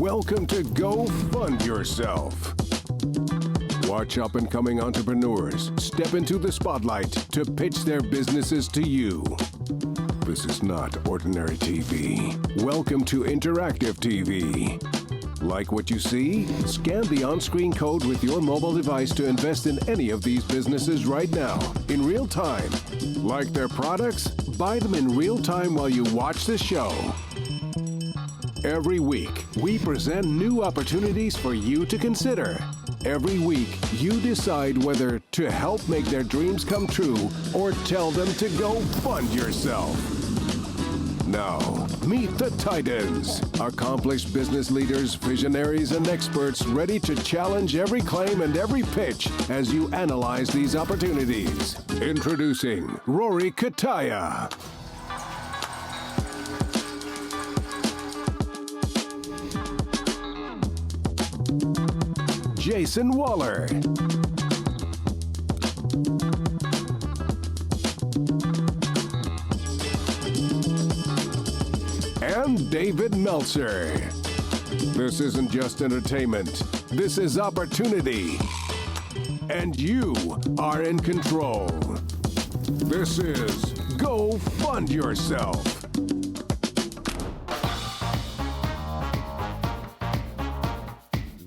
Welcome to Go Fund Yourself. Watch up-and-coming entrepreneurs step into the spotlight to pitch their businesses to you. This is not ordinary TV. Welcome to interactive TV. Like what you see? Scan the on-screen code with your mobile device to invest in any of these businesses right now, in real time. Like their products? Buy them in real time while you watch the show. Every week, we present new opportunities for you to consider. Every week, you decide whether to help make their dreams come true or tell them to go fund yourself. Now, meet the Titans, accomplished business leaders, visionaries, and experts ready to challenge every claim and every pitch as you analyze these opportunities. Introducing Rory Kataya. Jason Waller. And David Meltzer. This isn't just entertainment. This is opportunity. And you are in control. This is Go Fund Yourself.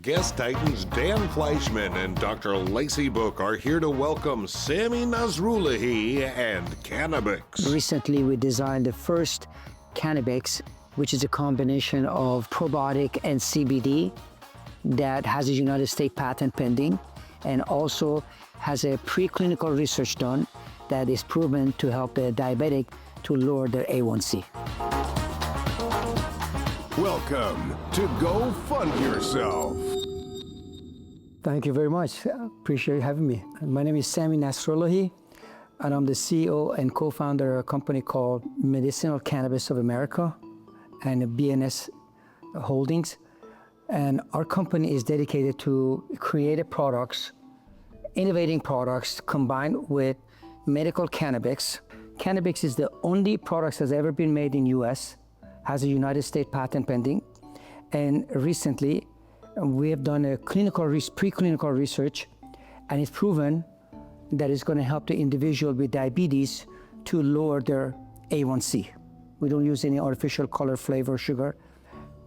Guest Titans Dan Fleischman and Dr. Lacey Book are here to welcome Sammy Nasrollahi and Canabix. Recently, we designed the first Canabix, which is a combination of probiotic and CBD that has a United States patent pending and also has a preclinical research done that is proven to help the diabetic to lower their A1C. Welcome to Go Fund Yourself. Thank you very much. Appreciate you having me. My name is Sammy Nasrollahi, and I'm the CEO and co-founder of a company called Medicinal Cannabis of America and BNS Holdings. And our company is dedicated to creative products, innovating products combined with medical cannabis. Cannabis is the only product that's ever been made in US, has a United States patent pending. And recently, we have done a preclinical research, and it's proven that it's going to help the individual with diabetes to lower their A1C. We don't use any artificial color, flavor, sugar,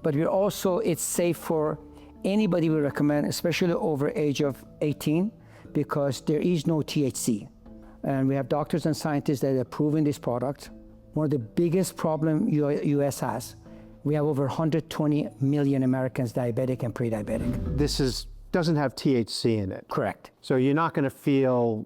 but it's safe for anybody we recommend, especially over age of 18, because there is no THC. And we have doctors and scientists that have proven this product. One of the biggest problems US has, we have over 120 million Americans diabetic and pre-diabetic. This doesn't have THC in it. Correct. So you're not going to feel,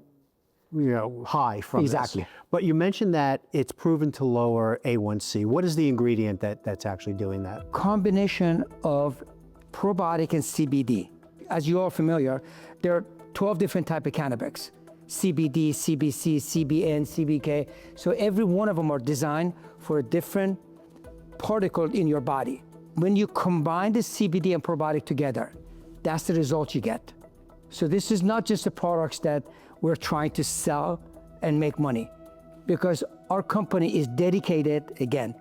high from Exactly. this. But you mentioned that it's proven to lower A1C. What is the ingredient that's actually doing that? Combination of probiotic and CBD. As you are familiar, there are 12 different types of cannabis. CBD, CBC, CBN, CBK. So every one of them are designed for a different particle in your body. When you combine the CBD and probiotic together, that's the result you get. So this is not just the products that we're trying to sell and make money, because our company is dedicated, again,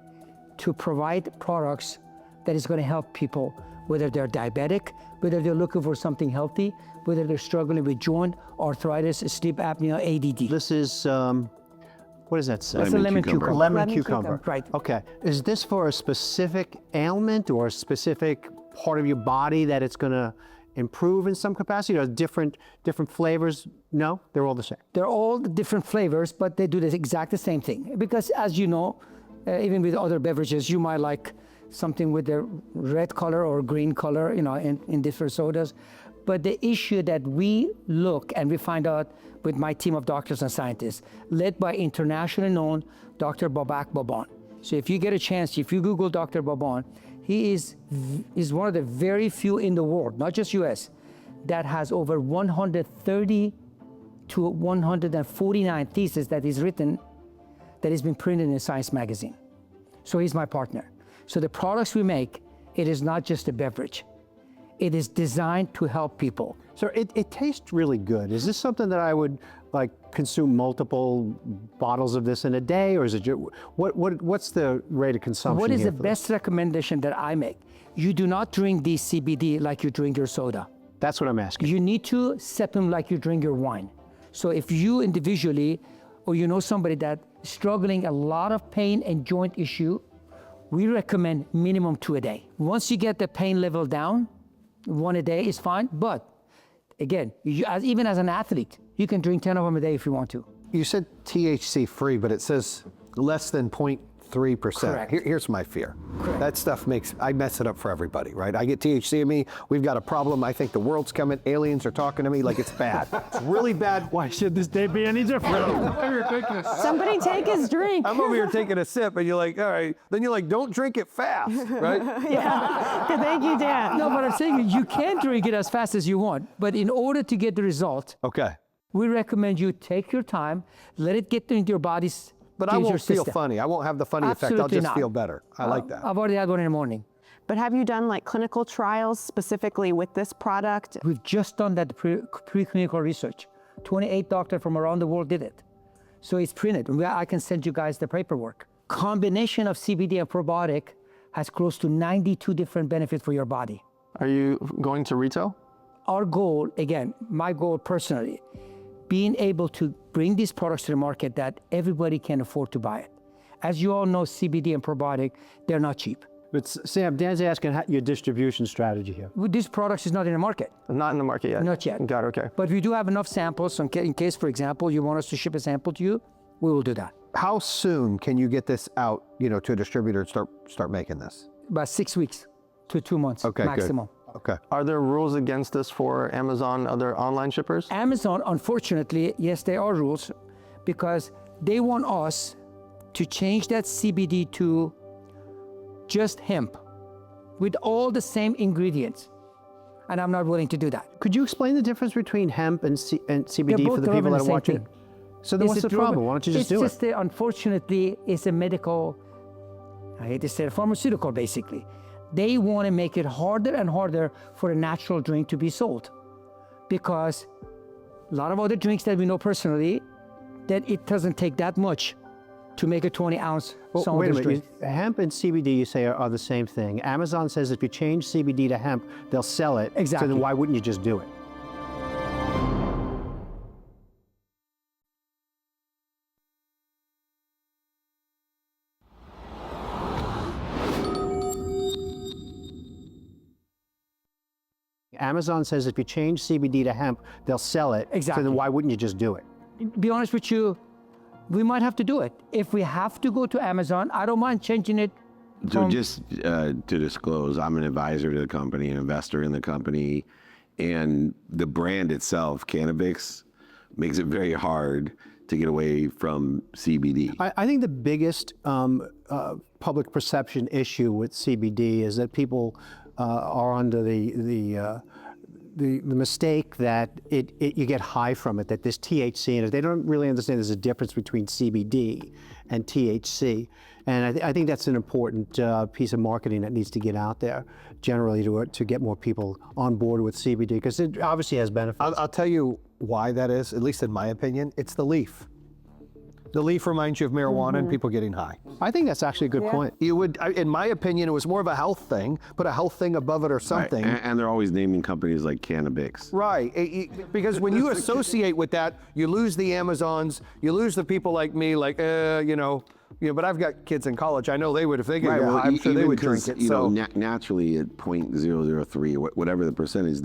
to provide products that is going to help people, whether they're diabetic, whether they're looking for something healthy, whether they're struggling with joint, arthritis, sleep apnea, ADD. This is, what does that say? That's a lemon cucumber. Lemon cucumber. Right. Okay. Is this for a specific ailment or a specific part of your body that it's going to improve in some capacity, or different flavors? No, they're all the same. They're all different flavors, but they do the exact same thing. Because as you know, even with other beverages, you might like something with a red color or green color, in different sodas. But the issue that we look and we find out with my team of doctors and scientists, led by internationally known Dr. Babak Baban. So if you get a chance, if you Google Dr. Baban, he is one of the very few in the world, not just US, that has over 130 to 149 theses that is written, that has been printed in a science magazine. So he's my partner. So the products we make, it is not just a beverage. It is designed to help people. So it tastes really good. Is this something that I would like consume multiple bottles of this in a day, or is it what's the rate of consumption? What is here the for best recommendation that I make? You do not drink the CBD like you drink your soda. That's what I'm asking. You need to sip them like you drink your wine. So if you individually, or you know somebody that is struggling a lot of pain and joint issue, we recommend minimum 2 a day. Once you get the pain level down, 1 a day is fine. But again, even as an athlete, you can drink 10 of them a day if you want to. You said THC free, but it says less than 0.3%. Correct. Here's my fear. Correct. That stuff I mess it up for everybody, right? I get THC in me, we've got a problem, I think the world's coming, aliens are talking to me like it's bad. It's really bad. Why should this day be any different? Somebody take his drink. I'm over here taking a sip and you're like, all right, then you're like, don't drink it fast, right? Yeah. Thank you, Dan. No, but I'm saying you can drink it as fast as you want, but in order to get the result, Okay. we recommend you take your time, let it get into your body's. But I won't feel funny. I won't have the funny effect. I'll Absolutely just not. feel better. I like that. I've already had one in the morning. But have you done like clinical trials specifically with this product? We've just done that preclinical research. 28 doctors from around the world did it. So it's printed. I can send you guys the paperwork. Combination of CBD and probiotic has close to 92 different benefits for your body. Are you going to retail? Our goal, again, my goal personally, being able to bring these products to the market that everybody can afford to buy it. As you all know, CBD and probiotic, they're not cheap. But Sam, Dan's asking your distribution strategy here. This product is not in the market. Not in the market yet. Not yet. Got it, okay. But we do have enough samples, so in case, for example, you want us to ship a sample to you, we will do that. How soon can you get this out, to a distributor and start making this? About 6 weeks to 2 months Okay, maximum. good. Okay. Are there rules against this for Amazon, other online shippers? Amazon, unfortunately, yes, there are rules because they want us to change that CBD to just hemp with all the same ingredients. And I'm not willing to do that. Could you explain the difference between hemp and CBD for the people that are watching? So then what's the problem? Why don't you just do it? It's just, unfortunately, it's a medical, I hate to say it, pharmaceutical, basically. They want to make it harder and harder for a natural drink to be sold because a lot of other drinks that we know personally, that it doesn't take that much to make a 20-ounce Well, wait a minute. drink. Hemp and CBD, you say, are the same thing. Amazon says if you change CBD to hemp, they'll sell it. Exactly. So then why wouldn't you just do it? Amazon says if you change CBD to hemp, they'll sell it. Exactly. So then why wouldn't you just do it? Be honest with you, we might have to do it. If we have to go to Amazon, I don't mind changing it. So just to disclose, I'm an advisor to the company, an investor in the company, and the brand itself, Canabix, makes it very hard to get away from CBD. I think the biggest public perception issue with CBD is that people are under the mistake that you get high from it, that there's THC in it. They don't really understand there's a difference between CBD and THC. And I think that's an important piece of marketing that needs to get out there generally to get more people on board with CBD, because it obviously has benefits. I'll tell you why that is, at least in my opinion. It's the leaf. The leaf reminds you of marijuana and people getting high. I think that's actually a good point. You would, in my opinion, it was more of a health thing. Put a health thing above it or something. Right. And they're always naming companies like Canabix. Right, because when you associate with that, you lose the Amazons, you lose the people like me, like, but I've got kids in college. I know they would, if they get high, I'm sure they would drink it. Naturally at 0.003, whatever the percentage,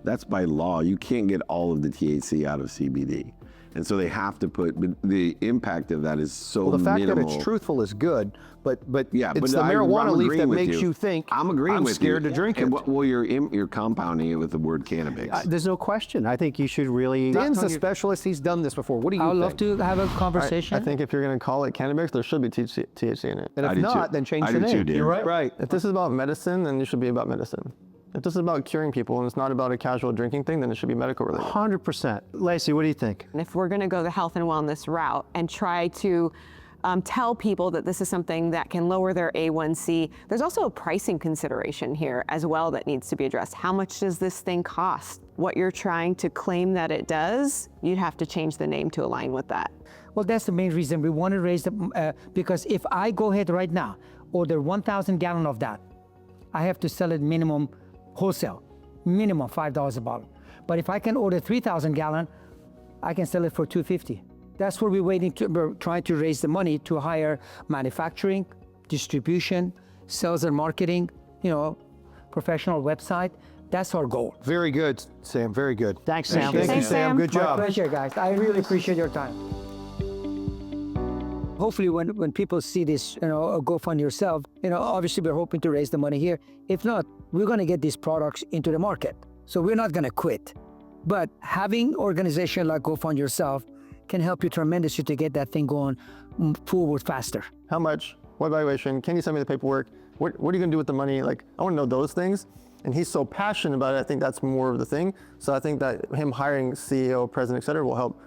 that's by law. You can't get all of the THC out of CBD. And so they have to put, but the impact of that is so minimal. Well, the fact that it's truthful is good, but yeah, it's but the marijuana I'm leaf that with makes you think, I'm agreeing with scared you. to drink it. Well, you're compounding it with the word Canabix. There's no question. I think you should really. Dan's a specialist. He's done this before. What do you I would think? love to have a conversation. I think if you're going to call it Canabix, there should be THC in it. And if not, then change the name. I do too, Dan. You're right. Right. If this is about medicine, then it should be about medicine. If this is about curing people and it's not about a casual drinking thing, then it should be medical related. 100%. Lacey, what do you think? And if we're going to go the health and wellness route and try to tell people that this is something that can lower their A1C. There's also a pricing consideration here as well that needs to be addressed. How much does this thing cost? What you're trying to claim that it does, you'd have to change the name to align with that. Well, that's the main reason we want to raise the, because if I go ahead right now, order 1,000 gallon of that, I have to sell it minimum wholesale, minimum $5 a bottle. But if I can order 3,000 gallon, I can sell it for $2.50. That's where we're trying to raise the money to hire manufacturing, distribution, sales and marketing, professional website. That's our goal. Very good, Sam, very good. Thanks, Sam. Thank you, Sam. Good My job. pleasure, guys. I really appreciate your time. Hopefully when people see this, go fund yourself, obviously we're hoping to raise the money here. If not, we're gonna get these products into the market. So we're not gonna quit. But having organization like Go Fund Yourself can help you tremendously to get that thing going forward faster. How much? What valuation? Can you send me the paperwork? What are you gonna do with the money? Like, I wanna know those things. And he's so passionate about it, I think that's more of the thing. So I think that him hiring CEO, president, et cetera, will help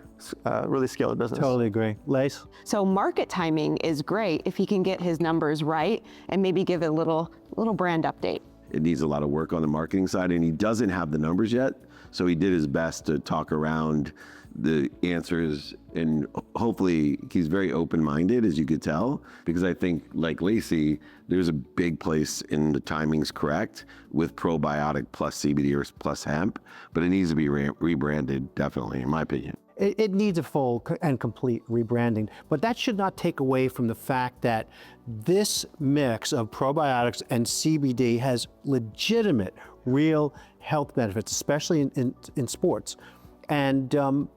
really scale the business. Totally agree. Lace? So market timing is great if he can get his numbers right and maybe give a little brand update. It needs a lot of work on the marketing side, and he doesn't have the numbers yet. So he did his best to talk around the answers, and hopefully he's very open-minded, as you could tell, because I think, like Lacey, there's a big place in the timing's correct with probiotic plus CBD or plus hemp, but it needs to be rebranded, definitely, in my opinion. It needs a full and complete rebranding, but that should not take away from the fact that this mix of probiotics and CBD has legitimate, real health benefits, especially in sports. And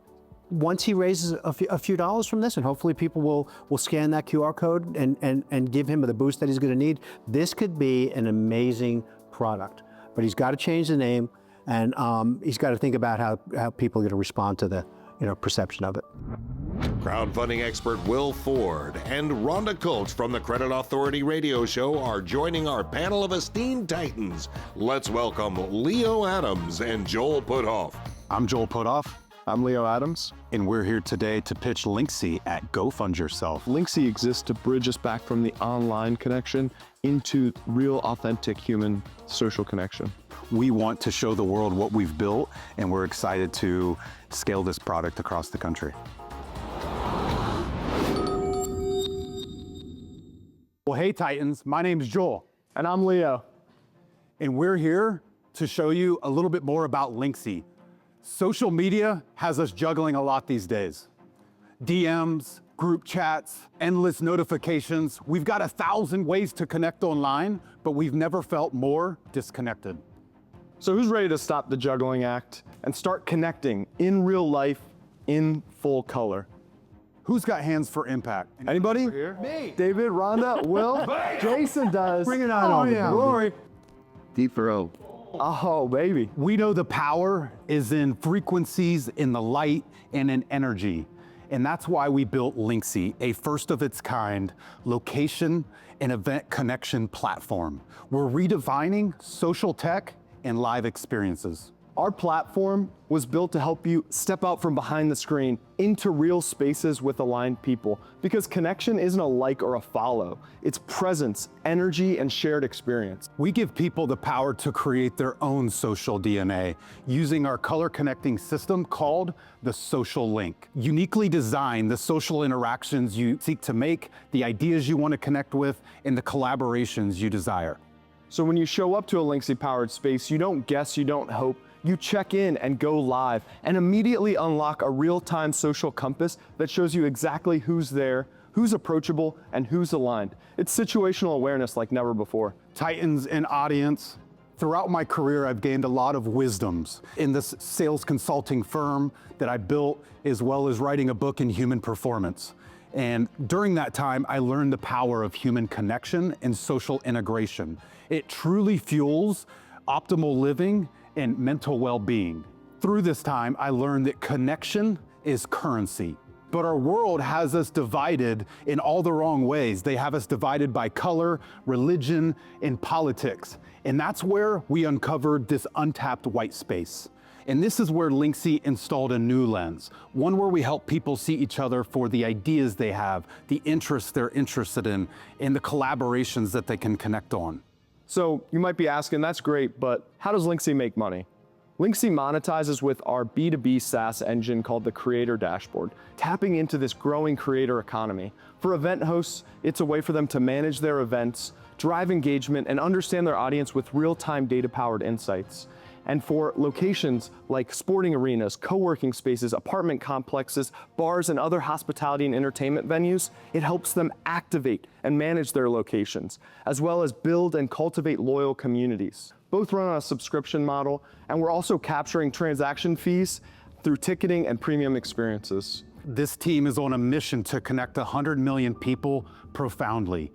once he raises a few dollars from this, and hopefully people will scan that QR code and give him the boost that he's going to need, this could be an amazing product. But he's got to change the name, and he's got to think about how people are going to respond to the perception of it. Crowdfunding expert Will Ford and Rhonda Coates from the Credit Authority radio show are joining our panel of esteemed titans. Let's welcome Leo Adams and Joel Puthoff. I'm Joel Puthoff. I'm Leo Adams, and we're here today to pitch Linxy at Go Fund Yourself. Linxy exists to bridge us back from the online connection into real, authentic human social connection. We want to show the world what we've built, and we're excited to scale this product across the country. Well, hey Titans, my name's Joel. And I'm Leo. And we're here to show you a little bit more about Linxy. Social media has us juggling a lot these days. DMs, group chats, endless notifications. We've got 1,000 ways to connect online, but we've never felt more disconnected. So who's ready to stop the juggling act and start connecting in real life in full color? Who's got hands for impact? Anybody? Me. David, Rhonda, Will, Jason does. Bring it on over, yeah. baby. Glory. Deep throat. Oh, baby. We know the power is in frequencies, in the light, and in energy. And that's why we built Linxy, a first of its kind location and event connection platform. We're redefining social tech and live experiences. Our platform was built to help you step out from behind the screen into real spaces with aligned people, because connection isn't a like or a follow. It's presence, energy, and shared experience. We give people the power to create their own social DNA using our color connecting system called the Social Link. Uniquely designed, the social interactions you seek to make, the ideas you want to connect with, and the collaborations you desire. So when you show up to a Linxy powered space, you don't guess, you don't hope, you check in and go live and immediately unlock a real-time social compass that shows you exactly who's there, who's approachable, and who's aligned. It's situational awareness like never before. Titans and audience, throughout my career, I've gained a lot of wisdoms in this sales consulting firm that I built, as well as writing a book in human performance. And during that time, I learned the power of human connection and social integration. It truly fuels optimal living and mental well-being. Through this time, I learned that connection is currency. But our world has us divided in all the wrong ways. They have us divided by color, religion, and politics. And that's where we uncovered this untapped white space. And this is where Linxy installed a new lens, one where we help people see each other for the ideas they have, the interests they're interested in, and the collaborations that they can connect on. So you might be asking, that's great, but how does Linxy make money? Linxy monetizes with our B2B SaaS engine called the Creator Dashboard, tapping into this growing creator economy. For event hosts, it's a way for them to manage their events, drive engagement, and understand their audience with real-time data-powered insights. And for locations like sporting arenas, co-working spaces, apartment complexes, bars, and other hospitality and entertainment venues, it helps them activate and manage their locations, as well as build and cultivate loyal communities. Both run on a subscription model, and we're also capturing transaction fees through ticketing and premium experiences. This team is on a mission to connect 100 million people profoundly.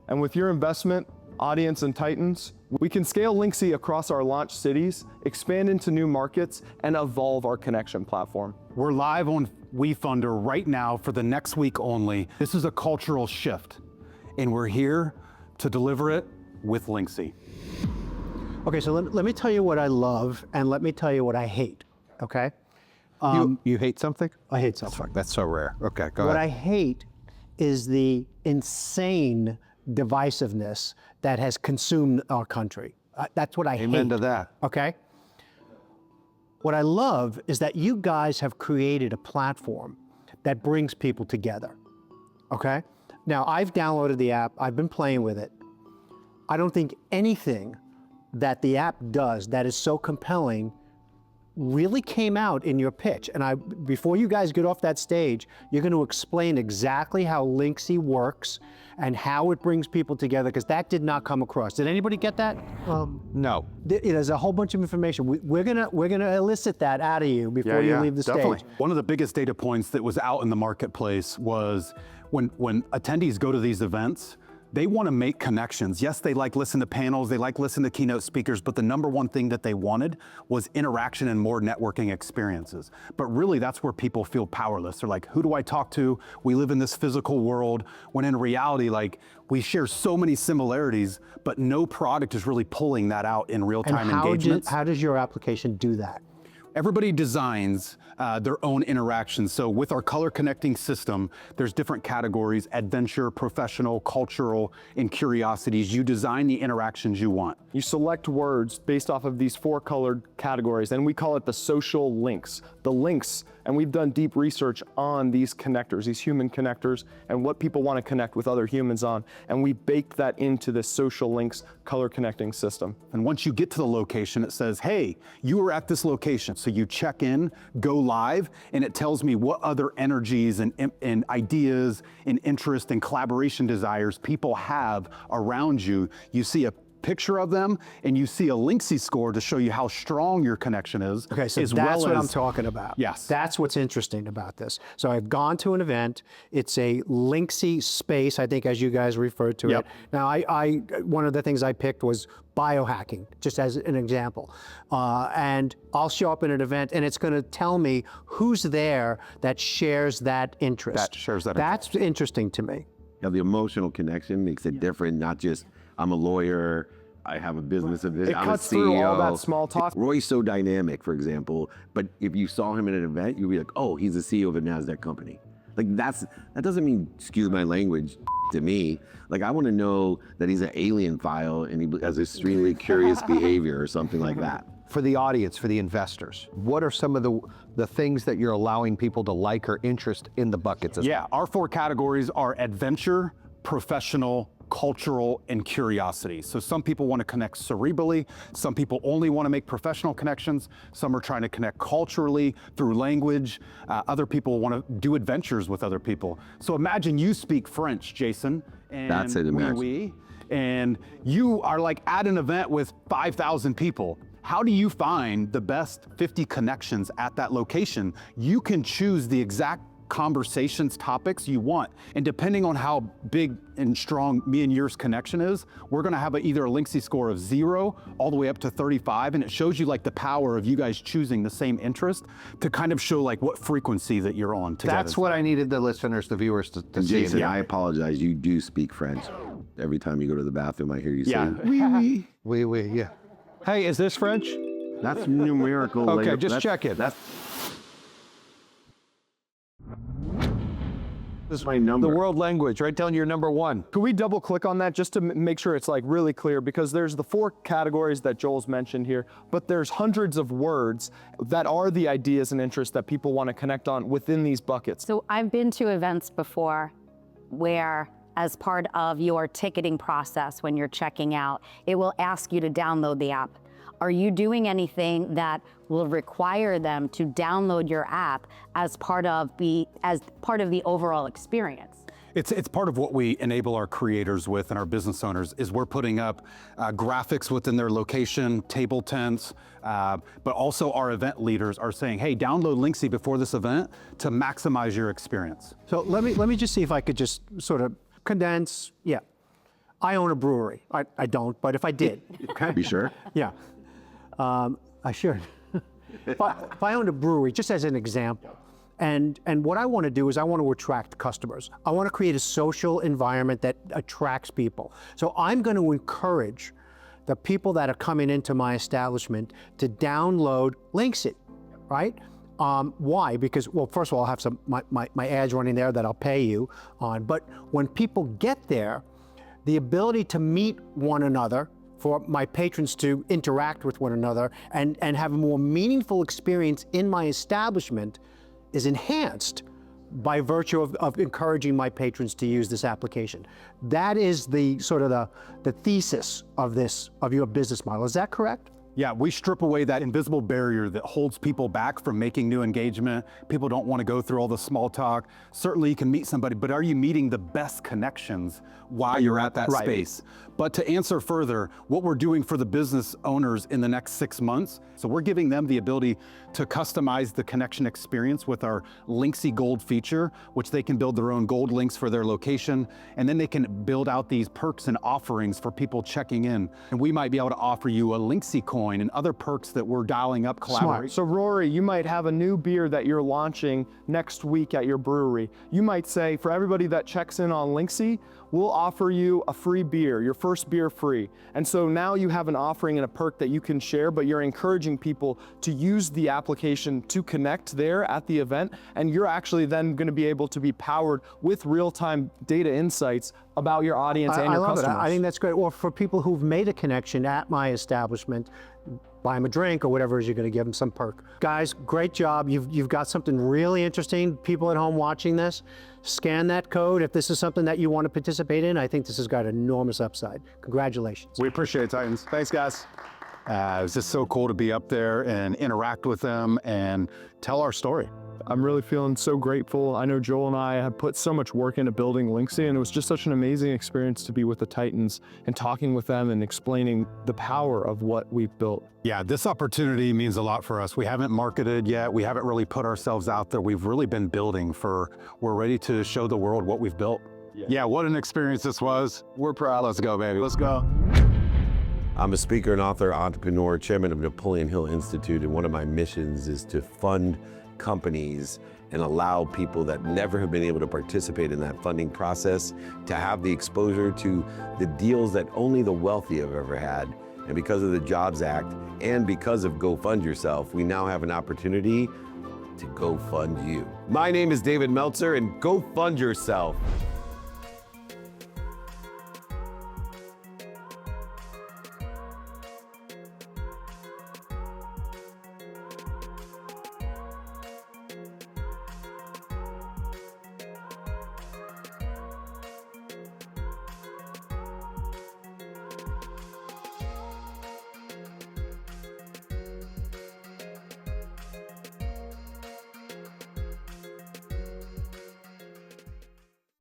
And with your investment, audience, and Titans, we can scale Linxy across our launch cities, expand into new markets, and evolve our connection platform. We're live on WeFunder right now for the next week only. This is a cultural shift, and we're here to deliver it with Linxy. Okay, so let me tell you what I love, and let me tell you what I hate, okay? You hate something? I hate something. That's so rare. Okay, go What ahead. I hate is the insane divisiveness that has consumed our country. That's what I hate. Amen to that. Okay? What I love is that you guys have created a platform that brings people together, okay? Now, I've downloaded the app, I've been playing with it. I don't think anything that the app does that is so compelling really came out in your pitch. And before you guys get off that stage, you're going to explain exactly how Linxy works and how it brings people together, because that did not come across. Did anybody get that? No. There's a whole bunch of information. We're gonna elicit that out of you before you leave the Definitely. stage. One of the biggest data points that was out in the marketplace was when attendees go to these events, they want to make connections. Yes, they like listen to panels, they like listen to keynote speakers, but the number one thing that they wanted was interaction and more networking experiences. But really, that's where people feel powerless. They're like, who do I talk to? We live in this physical world, when in reality, like, we share so many similarities, but no product is really pulling that out in real-time engagements. How does your application do that? Everybody designs their own interactions. So with our color connecting system, there's different categories: adventure, professional, cultural, and curiosities. You design the interactions you want. You select words based off of these 4 colored categories, and we call it the social links. The links, and we've done deep research on these connectors, these human connectors, and what people want to connect with other humans on, and we baked that into this social links color connecting system. And once you get to the location, it says, hey, you were at this location. So you check in, go live, and it tells me what other energies and ideas and interest and collaboration desires people have around you. You see a picture of them, and you see a Linxy score to show you how strong your connection is. Okay, so that's what I'm talking about. Yes. That's what's interesting about this. So I've gone to an event. It's a Linxy space, I think, as you guys referred to it. Now, one of the things I picked was biohacking, just as an example. And I'll show up in an event, and it's going to tell me who's there that shares that interest. That's interesting to me. Yeah, the emotional connection makes it different, not just I'm a lawyer, I have a business of this, It I'm a cuts CEO. through all that small talk. Roy's so dynamic, for example, but if you saw him at an event, you'd be like, oh, he's the CEO of a NASDAQ company. Like that doesn't mean, excuse my language, to me. Like I want to know that he's an alien file and he has extremely curious behavior or something like that. For the audience, for the investors, what are some of the things that you're allowing people to like or interest in the buckets? Yeah, our 4 categories are adventure, professional, cultural, and curiosity. So some people want to connect cerebrally, some people only want to make professional connections, some are trying to connect culturally through language, other people want to do adventures with other people. So imagine you speak French, Jason, and That's it, imagine. and you are like at an event with 5,000 people. How do you find the best 50 connections at that location? You can choose the exact conversations, topics you want. And depending on how big and strong me and yours connection is, we're gonna have either a Linxy score of 0 all the way up to 35, and it shows you like the power of you guys choosing the same interest to kind of show like what frequency that you're on together. That's what I needed the listeners, the viewers to see. Jason, I apologize, you do speak French. Every time you go to the bathroom, I hear you say, Oui, oui, yeah. Hey, is this French? That's numerical. Okay, layer. just check it. That's this is my number. The world language, right? Telling you you're number one. Could we double click on that just to make sure it's like really clear? Because there's the 4 categories that Joel's mentioned here, but there's hundreds of words that are the ideas and interests that people want to connect on within these buckets. So I've been to events before where, as part of your ticketing process when you're checking out, it will ask you to download the app. Are you doing anything that will require them to download your app as part of the overall experience? It's part of what we enable our creators with and our business owners is we're putting up graphics within their location, table tents, but also our event leaders are saying, hey, download Linxy before this event to maximize your experience. So let me just see if I could just sort of condense. Yeah, I own a brewery. I don't, but if I did, okay? Be sure. Yeah, I should. if I owned a brewery, just as an example, and what I want to do is I want to attract customers. I want to create a social environment that attracts people. So I'm going to encourage the people that are coming into my establishment to download Linxy, right? Why? Because, well, first of all, I'll have some my ads running there that I'll pay you on. But when people get there, the ability to meet one another, for my patrons to interact with one another and have a more meaningful experience in my establishment is enhanced by virtue of encouraging my patrons to use this application. That is the sort of the thesis of your business model. Is that correct? Yeah, we strip away that invisible barrier that holds people back from making new engagement. People don't want to go through all the small talk. Certainly you can meet somebody, but are you meeting the best connections while you're at that space? But to answer further, what we're doing for the business owners in the next 6 months, so we're giving them the ability to customize the connection experience with our Linxy Gold feature, which they can build their own gold links for their location, and then they can build out these perks and offerings for people checking in. And we might be able to offer you a Linxy coin and other perks that we're dialing up collaboration. So Rory, you might have a new beer that you're launching next week at your brewery. You might say, for everybody that checks in on Linxy, we'll offer you a free beer, your first beer free. And so now you have an offering and a perk that you can share, but you're encouraging people to use the application to connect there at the event. And you're actually then going to be able to be powered with real-time data insights about your audience and your customers. I love it. I think that's great. Or for people who've made a connection at my establishment, buy them a drink or whatever it is you're going to give them, some perk. Guys, great job. You've got something really interesting. People at home watching this, scan that code. If this is something that you want to participate in, I think this has got enormous upside. Congratulations. We appreciate it, Titans. Thanks, guys. It was just so cool to be up there and interact with them and tell our story. I'm really feeling so grateful. I know Joel and I have put so much work into building Linxy, and it was just such an amazing experience to be with the Titans and talking with them and explaining the power of what we've built. Yeah, this opportunity means a lot for us. We haven't marketed yet. We haven't really put ourselves out there. We've really been building we're ready to show the world what we've built. Yeah, what an experience this was. We're proud. Let's go, baby. Let's go. I'm a speaker and author, entrepreneur, chairman of Napoleon Hill Institute, and one of my missions is to fund companies and allow people that never have been able to participate in that funding process to have the exposure to the deals that only the wealthy have ever had. And because of the Jobs Act and because of Go Fund Yourself, we now have an opportunity to go fund you. My name is David Meltzer, and go fund yourself.